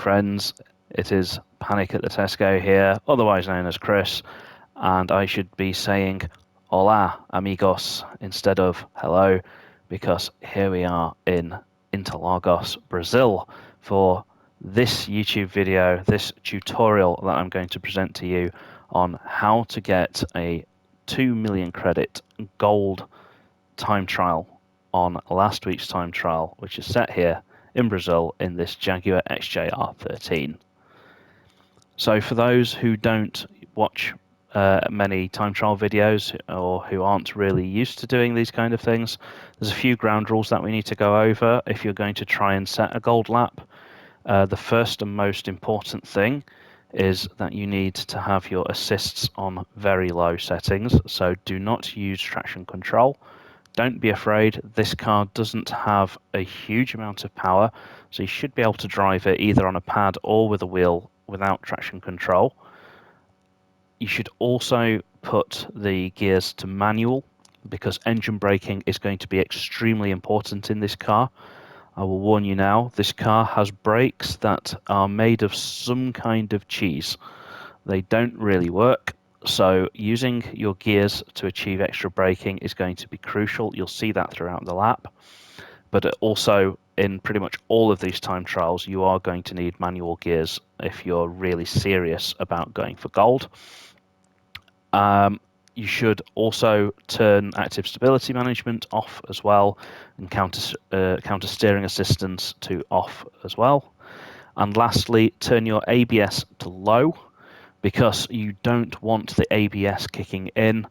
Friends, it is Panic at the Tesco here, otherwise known as Chris, and I should be saying hola amigos instead of hello, because here we are in Interlagos, Brazil, for this YouTube video, this tutorial that I'm going to present to you on how to get a 2 million credit gold time trial on last week's time trial, which is set here in Brazil in this Jaguar XJR13. So for those who don't watch many time trial videos or who aren't really used to doing these kind of things, there's a few ground rules that we need to go over if you're going to try and set a gold lap. The first and most important thing is that you need to have your assists on very low settings, so do not use traction control. Don't be afraid, this car doesn't have a huge amount of power, so you should be able to drive it either on a pad or with a wheel without traction control. You should also put the gears to manual, because engine braking is going to be extremely important in this car. I will warn you now, this car has brakes that are made of some kind of cheese. They don't really work. So using your gears to achieve extra braking is going to be crucial. You'll see that throughout the lap. But also in pretty much all of these time trials, you are going to need manual gears if you're really serious about going for gold. You should also turn active stability management off as well, and counter steering assistance to off as well. And lastly, turn your ABS to low, because you don't want the ABS kicking in.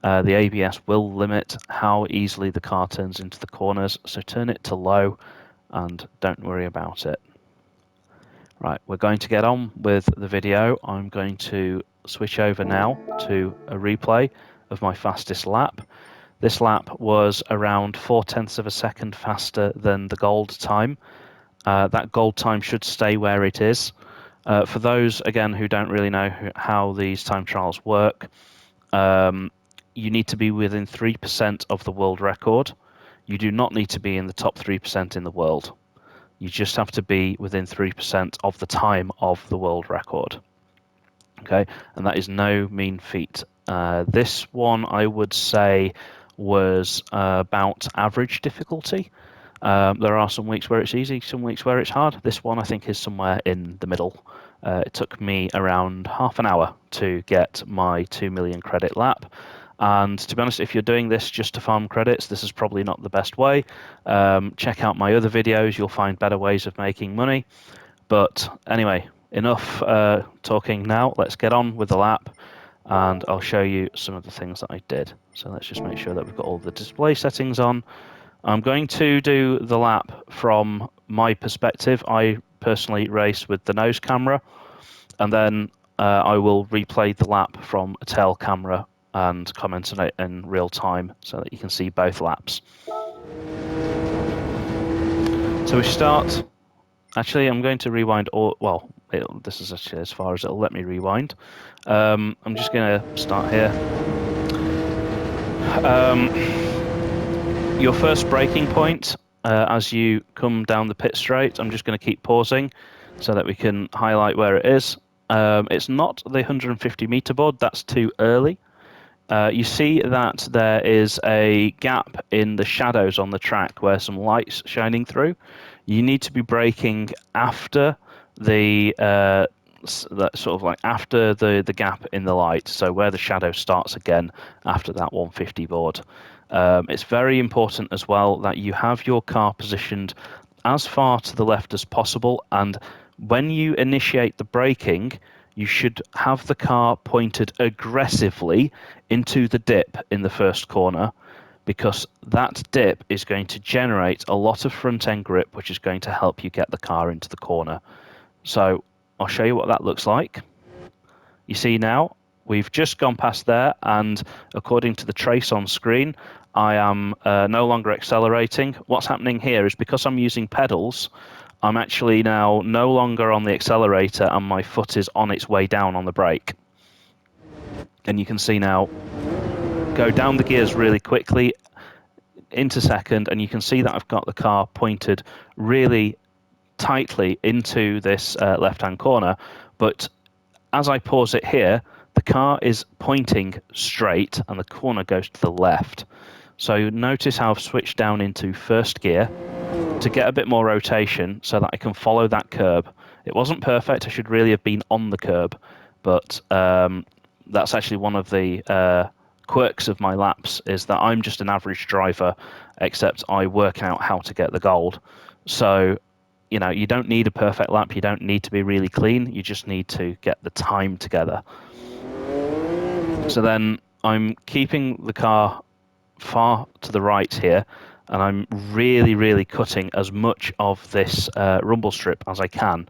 The ABS will limit how easily the car turns into the corners, so turn it to low and don't worry about it. Right, we're going to get on with the video. I'm going to switch over now to a replay of my fastest lap. This lap was around 0.4 of a second faster than the gold time. That gold time should stay where it is. For those, again, who don't really know how these time trials work, you need to be within 3% of the world record. You do not need to be in the top 3% in the world. You just have to be within 3% of the time of the world record. Okay, and that is no mean feat. This one, I would say, was about average difficulty. There are some weeks where it's easy, some weeks where it's hard. This one, I think, is somewhere in the middle. It took me around half an hour to get my 2 million credit lap. And to be honest, if you're doing this just to farm credits, this is probably not the best way. Check out my other videos, you'll find better ways of making money. But anyway, enough talking now. Let's get on with the lap, and I'll show you some of the things that I did. So let's just make sure that we've got all the display settings on. I'm going to do the lap from my perspective. I personally race with the nose camera, and then I will replay the lap from a tail camera and comment on it in real time so that you can see both laps. So we start. Actually, I'm going to rewind all. Well, this is actually as far as it'll let me rewind. I'm just going to start here. Your first braking point, as you come down the pit straight, I'm just going to keep pausing so that we can highlight where it is. It's not the 150 meter board, that's too early. You see that there is a gap in the shadows on the track where some light's shining through. You need to be braking after the after the gap in the light, so where the shadow starts again after that 150 board. It's very important as well that you have your car positioned as far to the left as possible, and when you initiate the braking, you should have the car pointed aggressively into the dip in the first corner, because that dip is going to generate a lot of front end grip, which is going to help you get the car into the corner. So I'll show you what that looks like. You see now, we've just gone past there, and according to the trace on screen, I am no longer accelerating. What's happening here is because I'm using pedals, I'm actually now no longer on the accelerator and my foot is on its way down on the brake. And you can see now, go down the gears really quickly into second, and you can see that I've got the car pointed really tightly into this left-hand corner, but as I pause it here, the car is pointing straight and the corner goes to the left. So notice how I've switched down into first gear to get a bit more rotation so that I can follow that curb. It wasn't perfect, I should really have been on the curb, but that's actually one of the quirks of my laps, is that I'm just an average driver, except I work out how to get the gold. So, you know, you don't need a perfect lap, you don't need to be really clean, you just need to get the time together. So then I'm keeping the car far to the right here, and I'm really cutting as much of this rumble strip as I can,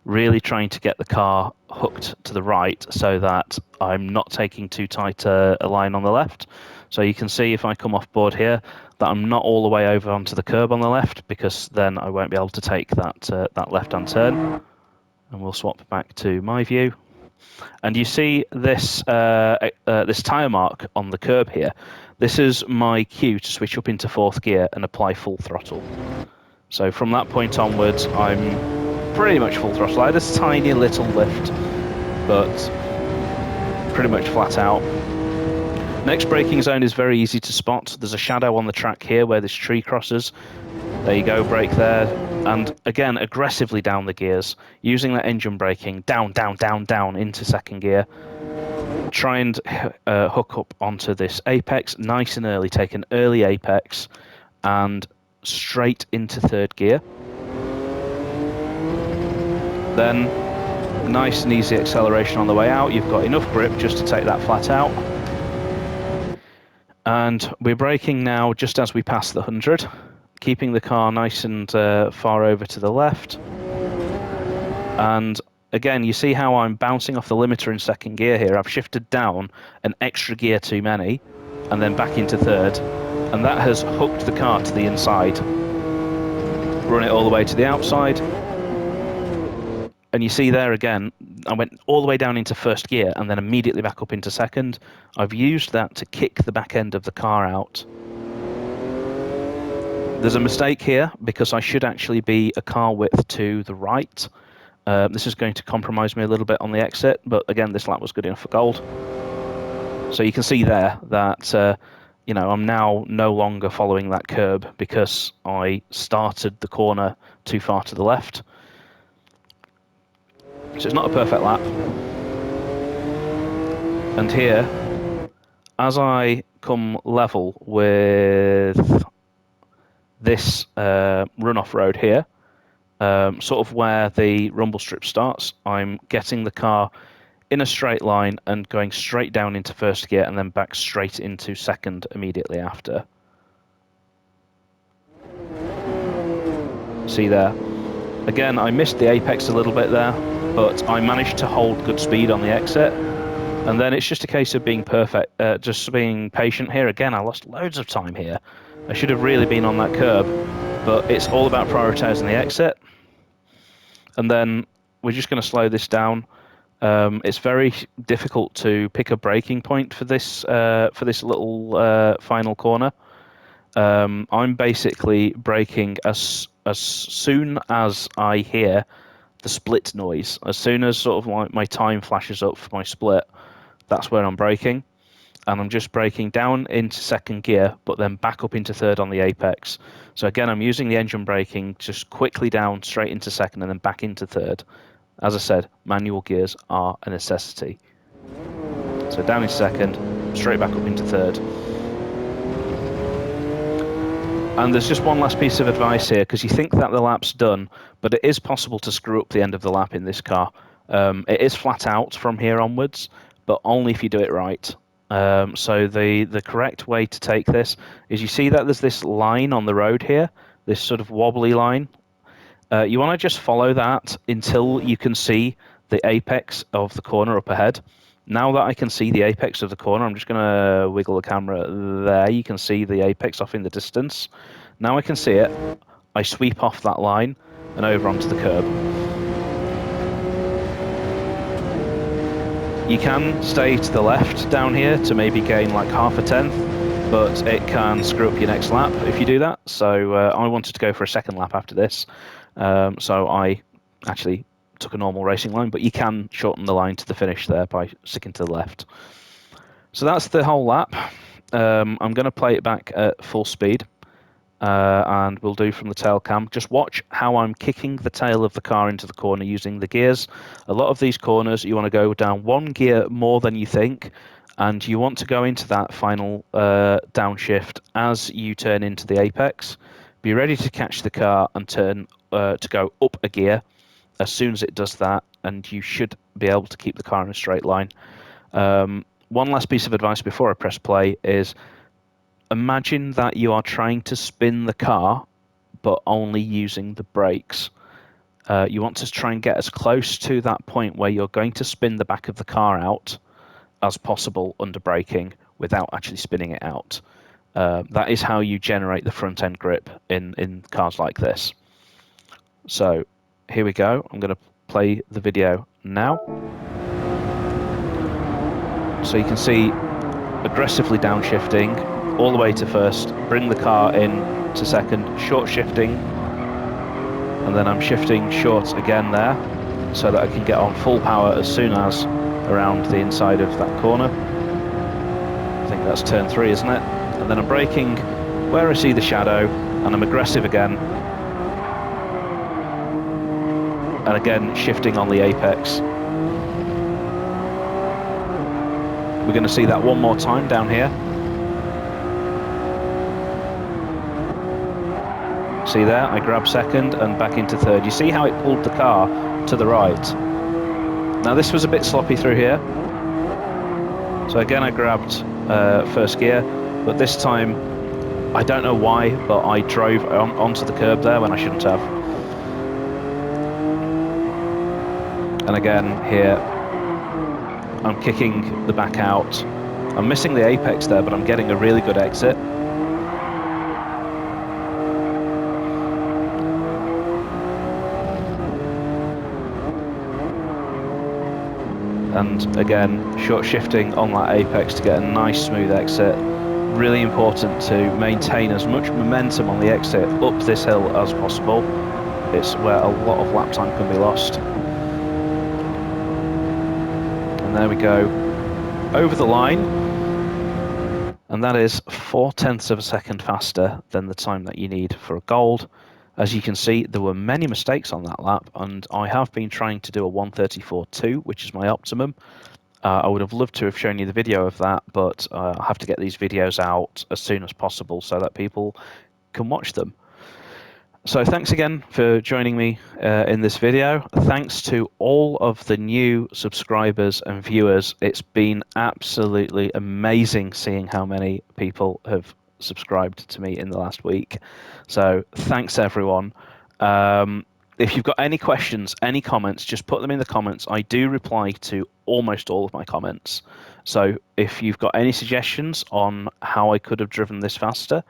really trying to get the car hooked to the right so that I'm not taking too tight a line on the left. So you can see if I come off board here that I'm not all the way over onto the curb on the left, because then I won't be able to take that left-hand turn. And we'll swap back to my view. And you see this this tyre mark on the curb here. This is my cue to switch up into fourth gear and apply full throttle. So from that point onwards, I'm pretty much full throttle. I had a tiny little lift, but pretty much flat out. Next braking zone is very easy to spot. There's a shadow on the track here where this tree crosses. There you go, brake there. And again, aggressively down the gears, using that engine braking, down into second gear. Try and hook up onto this apex, nice and early, take an early apex, and straight into third gear. Then, nice and easy acceleration on the way out. You've got enough grip just to take that flat out. And we're braking now just as we pass the 100. Keeping the car nice and far over to the left. And again, you see how I'm bouncing off the limiter in second gear here. I've shifted down an extra gear too many and then back into third. And that has hooked the car to the inside. Run it all the way to the outside. And you see there again, I went all the way down into first gear and then immediately back up into second. I've used that to kick the back end of the car out. There's a mistake here because I should actually be a car width to the right. This is going to compromise me a little bit on the exit, but again, this lap was good enough for gold. So you can see there that you know, I'm now no longer following that curb because I started the corner too far to the left. So it's not a perfect lap. And here, as I come level with this runoff road here, sort of where the rumble strip starts, I'm getting the car in a straight line and going straight down into first gear and then back straight into second immediately after. See there? Again, I missed the apex a little bit there, but I managed to hold good speed on the exit. And then it's just a case of being perfect, just being patient here. Again, I lost loads of time here. I should have really been on that curb, but it's all about prioritizing the exit. And then we're just going to slow this down. It's very difficult to pick a braking point for this little final corner. I'm basically braking as soon as I hear the split noise. As soon as sort of like my time flashes up for my split, that's where I'm braking. And I'm just braking down into second gear, but then back up into third on the apex. So again, I'm using the engine braking just quickly down straight into second and then back into third. As I said, manual gears are a necessity. So down into second, straight back up into third. And there's just one last piece of advice here, because you think that the lap's done, but it is possible to screw up the end of the lap in this car. It is flat out from here onwards, but only if you do it right. So the correct way to take this is, you see that there's this line on the road here, this sort of wobbly line. You want to just follow that until you can see the apex of the corner up ahead. Now that I can see the apex of the corner, I'm just going to wiggle the camera there. You can see the apex off in the distance. Now I can see it. I sweep off that line and over onto the curb. You can stay to the left down here to maybe gain like half a tenth, but it can screw up your next lap if you do that. So I wanted to go for a second lap after this. So I actually took a normal racing line, but you can shorten the line to the finish there by sticking to the left. So that's the whole lap. I'm going to play it back at full speed, and we'll do from the tail cam. Just watch how I'm kicking the tail of the car into the corner using the gears. A lot of these corners, you want to go down one gear more than you think, and you want to go into that final downshift as you turn into the apex. Be ready to catch the car and turn to go up a gear as soon as it does that, and you should be able to keep the car in a straight line. One last piece of advice before I press play is imagine that you are trying to spin the car, but only using the brakes. You want to try and get as close to that point where you're going to spin the back of the car out as possible under braking without actually spinning it out. That is how you generate the front end grip in cars like this. So here we go. I'm going to play the video now. So you can see aggressively downshifting all the way to first, bring the car in to second, short shifting, and then I'm shifting short again there so that I can get on full power as soon as around the inside of that corner. I think that's turn 3, isn't it? And then I'm braking where I see the shadow, and I'm aggressive again. And again, shifting on the apex. We're going to see that one more time down here. See there, I grab second and back into third. You see how it pulled the car to the right. Now this was a bit sloppy through here. So again, I grabbed first gear, but this time, I don't know why, but I drove onto the curb there when I shouldn't have. And again, here, I'm kicking the back out. I'm missing the apex there, but I'm getting a really good exit. And again, short shifting on that apex to get a nice smooth exit. Really important to maintain as much momentum on the exit up this hill as possible. It's where a lot of lap time can be lost. And there we go, over the line. And that is 0.4 of a second faster than the time that you need for a gold. As you can see, there were many mistakes on that lap, and I have been trying to do a 1:34.2, which is my optimum. I would have loved to have shown you the video of that, but I have to get these videos out as soon as possible so that people can watch them. So thanks again for joining me in this video. Thanks to all of the new subscribers and viewers. It's been absolutely amazing seeing how many people have subscribed to me in the last week. So thanks everyone. If you've got any questions, any comments, just put them in the comments. I do reply to almost all of my comments. So if you've got any suggestions on how I could have driven this faster,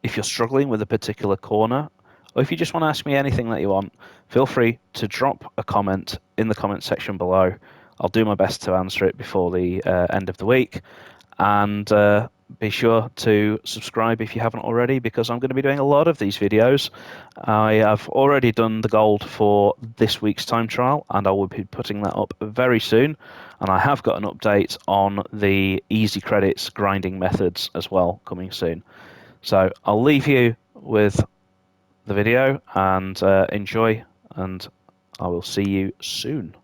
if you're struggling with a particular corner, or if you just want to ask me anything that you want, feel free to drop a comment in the comment section below. I'll do my best to answer it before the end of the week. And be sure to subscribe if you haven't already, because I'm going to be doing a lot of these videos. I have already done the gold for this week's time trial, and I will be putting that up very soon. And I have got an update on the easy credits grinding methods as well coming soon. So I'll leave you with the video and enjoy, and I will see you soon.